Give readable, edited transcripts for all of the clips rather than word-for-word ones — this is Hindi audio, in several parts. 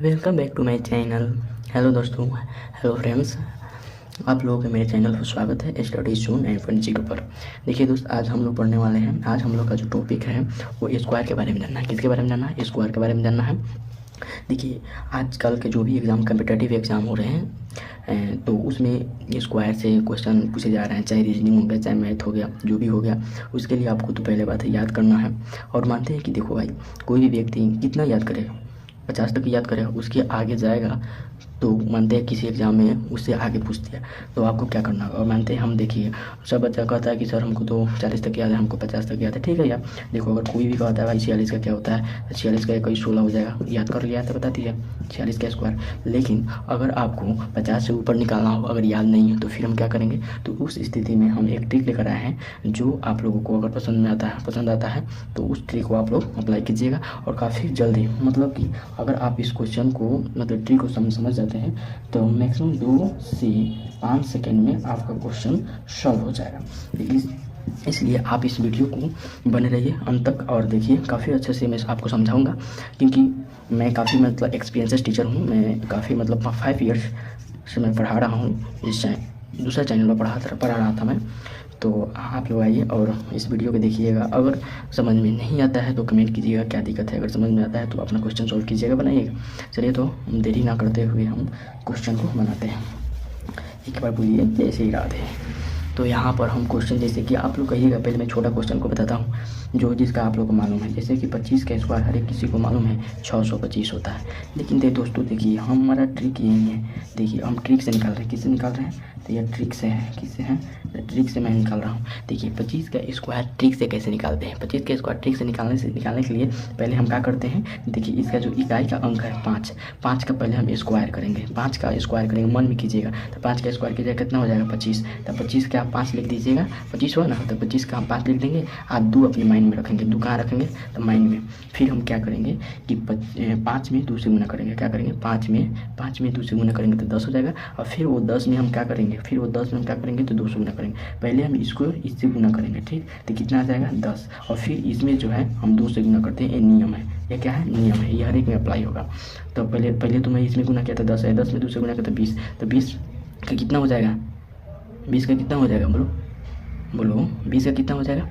Welcome back to my channel. Hello दोस्तों, हेलो फ्रेंड्स, आप लोगों के मेरे चैनल पर स्वागत है study zone and fun zero पर। देखिए दोस्त, आज हम लोग पढ़ने वाले हैं। आज हम लोग का जो टॉपिक है वो स्क्वायर के बारे में जानना है। किसके बारे में जानना है? स्क्वायर के बारे में जानना है। देखिए, आजकल के जो भी एग्ज़ाम कम्पिटिटिव एग्ज़ाम हो रहे हैं तो उसमें स्क्वायर से क्वेश्चन पूछे जा रहे हैं, चाहे रीजनिंग हो गया, चाहे मैथ हो गया, जो भी हो गया। उसके लिए आपको तो पहले बात है याद करना है। और मानते हैं कि देखो भाई, कोई भी व्यक्ति कितना याद करेगा, 50 तक याद करेगा, उसके आगे जाएगा तो मानते हैं किसी एग्ज़ाम में उससे आगे पूछ दिया तो आपको क्या करना होगा। और मानते हैं हम, देखिए सब बच्चा कहता है कि सर हमको तो 40 तक याद है, हमको 50 तक याद है। ठीक है यार, देखो अगर कोई भी कहता है भाई 46 का क्या होता है, तो 46 का कोई 16 हो जाएगा, याद कर लिया तो बता दीजिए 46 का स्क्वायर। लेकिन अगर आपको 50 से ऊपर निकालना हो, अगर याद नहीं है, तो फिर हम क्या करेंगे? तो उस स्थिति में हम एक ट्रिक लेकर आए हैं जो आप लोगों को अगर पसंद आता है तो उस ट्रिक को आप लोग अप्लाई कीजिएगा। और काफ़ी जल्दी, मतलब कि अगर आप इस क्वेश्चन को, मतलब ट्रिक को समझ जाते हैं तो मैक्सिमम 2 से 5 सेकेंड में आपका क्वेश्चन सॉल्व हो जाएगा। इसलिए आप इस वीडियो को बने रहिए अंत तक और देखिए। काफ़ी अच्छे से मैं आपको समझाऊंगा, क्योंकि मैं काफ़ी मतलब एक्सपीरियंस टीचर हूँ। मैं काफ़ी मतलब 5 ईयर्स से मैं पढ़ा रहा हूँ। इस दूसरा चैनल पर पढ़ा रहा था मैं। तो आप लोग आइए और इस वीडियो को देखिएगा। अगर समझ में नहीं आता है तो कमेंट कीजिएगा क्या दिक्कत है, अगर समझ में आता है तो अपना क्वेश्चन सॉल्व कीजिएगा, बनाइएगा। चलिए, तो देरी ना करते हुए हम क्वेश्चन को बनाते हैं। एक बार बोलिए जैसे ही राधे। तो यहाँ पर हम क्वेश्चन, जैसे कि आप लोग कहिएगा, पहले मैं छोटा क्वेश्चन को बताता हूँ जो जिसका आप लोग को मालूम है। जैसे कि 25 का स्क्वायर हर एक किसी को मालूम है 625 होता है। लेकिन दोस्तों देखिए, हमारा ट्रिक यही है। देखिए हम ट्रिक से निकाल रहे हैं। किससे निकाल रहे हैं? तो यह ट्रिक से है। किससे है? ट्रिक से मैं निकाल रहा हूँ। देखिए 25 का स्क्वायर ट्रिक से कैसे निकालते हैं? 25 का स्क्वायर ट्रिक से निकालने के लिए पहले हम क्या करते हैं? देखिए इसका जो इकाई का अंक है 5 का पहले हम स्क्वायर करेंगे। 5 का स्क्वायर करेंगे, मन में कीजिएगा। तो 5 का स्क्वायर कीजिएगा, कितना हो जाएगा? 25। तो 25 का आप 5 लिख दीजिएगा। 25 हुआ ना, तो 25 का हम 5 लिख देंगे। आप 2 अपने माइंड में रखेंगे। 2 कहाँ रखेंगे? तो माइंड में। फिर हम क्या करेंगे कि 5 में 2 से गुना करेंगे। क्या करेंगे? 5 में 2 से गुना करेंगे तो 10 हो जाएगा। और फिर वो 10 में हम क्या करेंगे? तो 2 से गुना करेंगे। पहले हम इसको इससे गुना करेंगे, ठीक? तो कितना आ जाएगा? 10। और फिर इसमें जो है हम 2 से गुना करते हैं। ये नियम है। ये क्या है? नियम है। ये हर एक में अप्लाई होगा। तो पहले तो मैं इसमें गुना किया था 10 है, 10 में 2 से गुना किया तो 20। तो 20 का कितना हो जाएगा? 20 का कितना हो जाएगा? बोलो 20 का कितना हो जाएगा?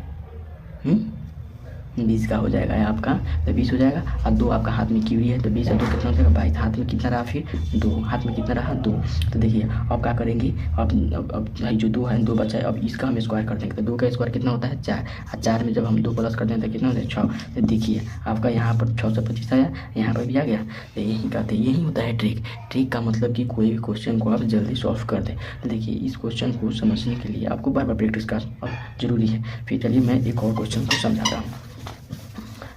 20 का हो जाएगा आपका, तो 20 हो जाएगा। और 2 आपका हाथ में क्यूरी है, तो 20 और 2 कितना हो जाएगा? 22। हाथ में कितना रहा? फिर 2। हाथ में कितना रहा? 2। तो देखिए अब क्या करेंगे? अब जो 2 है, 2 बचा है, अब इसका हम स्क्वायर कर देंगे। तो 2 का स्क्वायर कितना होता है? 4। और 4 में जब हम 2 प्लस कर दें तो कितना हो जाएगा? 6। तो देखिए आपका यहाँ पर 625 आया, यहाँ पर भी आ गया। तो यही कहते हैं, यही होता है ट्रिक का मतलब कि कोई भी क्वेश्चन को आप जल्दी सॉल्व कर दें। तो देखिए इस क्वेश्चन को समझने के लिए आपको बार बार प्रैक्टिस करना जरूरी है। फिर चलिए मैं एक और क्वेश्चन को समझाता हूँ।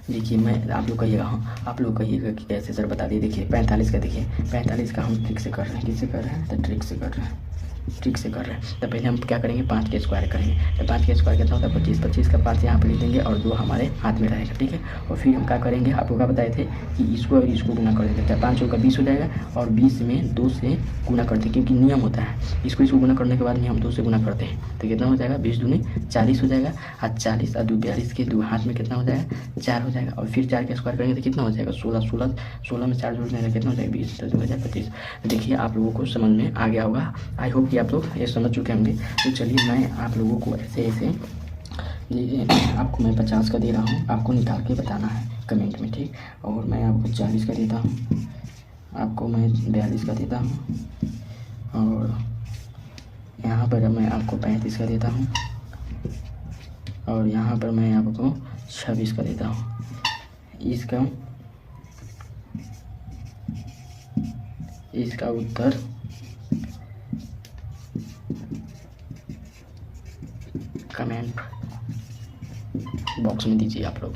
देखिए मैं, आप लोग कहिएगा कि कैसे सर बता दिए। देखिए 45 का, देखिए 45 का हम ट्रिक से कर रहे हैं। किससे कर रहे हैं? तो ट्रिक से कर रहे हैं। तो पहले हम क्या करेंगे? 5 के स्क्वायर करेंगे। तो 5 के स्क्वायर कितना होता है? 25। 25 का 5 यहाँ पर लिख देंगे और 2 हमारे हाथ में रहेगा, ठीक है। और फिर हम क्या करेंगे? आपको क्या बताए थे कि इसको और इसको गुना कर देते हैं। 5 का 20 हो जाएगा और 20 में 2 से गुना करते हैं, क्योंकि नियम होता है। इसको गुना करने के बाद में हम 2 से गुना करते हैं, तो कितना हो जाएगा? 20 दूनी 40 हो जाएगा। और 40 और 2 42 के 2 हाथ में कितना हो जाएगा? 4 हो जाएगा। और फिर 4 का स्क्वायर करेंगे तो कितना हो जाएगा? 16 में 4 जोड़ने का कितना हो जाएगा? 20। तो 2025। देखिए आप लोगों को समझ में आ गया होगा। आई होप कि आप लोग ये समझ चुके होंगे। तो चलिए मैं आप लोगों को ऐसे आपको मैं 50 का दे रहा हूँ, आपको निकाल के बताना है कमेंट में, ठीक। और मैं आपको 40 का देता हूँ, आपको मैं 42 का देता हूँ। और यहाँ पर मैं आपको 35 का देता हूँ। और यहाँ पर मैं आपको 26 का देता हूँ। इसका उत्तर कमेंट बॉक्स में दीजिए आप लोग।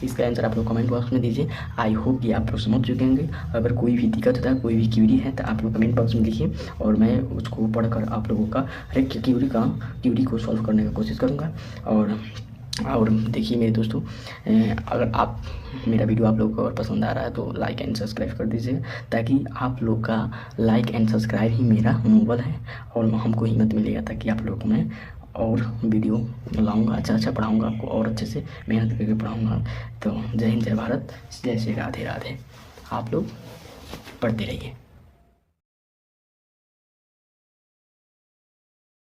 इसका आंसर आप लोग कमेंट बॉक्स में दीजिए। आई होप कि आप लोग समझ चुके होंगे। अगर कोई भी दिक्कत होता है, कोई भी क्यूरी है, तो आप लोग कमेंट बॉक्स में लिखिए और मैं उसको पढ़कर आप लोगों का हर एक क्यूरी को सॉल्व करने का कोशिश करूँगा। और देखिए मेरे दोस्तों, अगर आप मेरा वीडियो आप लोगों को और पसंद आ रहा है तो लाइक एंड सब्सक्राइब कर दीजिए, ताकि आप लोग का लाइक एंड सब्सक्राइब ही मेरा मनोबल है और हमको हिम्मत मिलेगा, ताकि आप लोग को मैं और वीडियो लाऊंगा, अच्छा पढ़ाऊंगा आपको और अच्छे से मेहनत करके पढ़ाऊंगा। तो जय हिंद, जय भारत, जय श्री राधे राधे। आप लोग पढ़ते रहिए।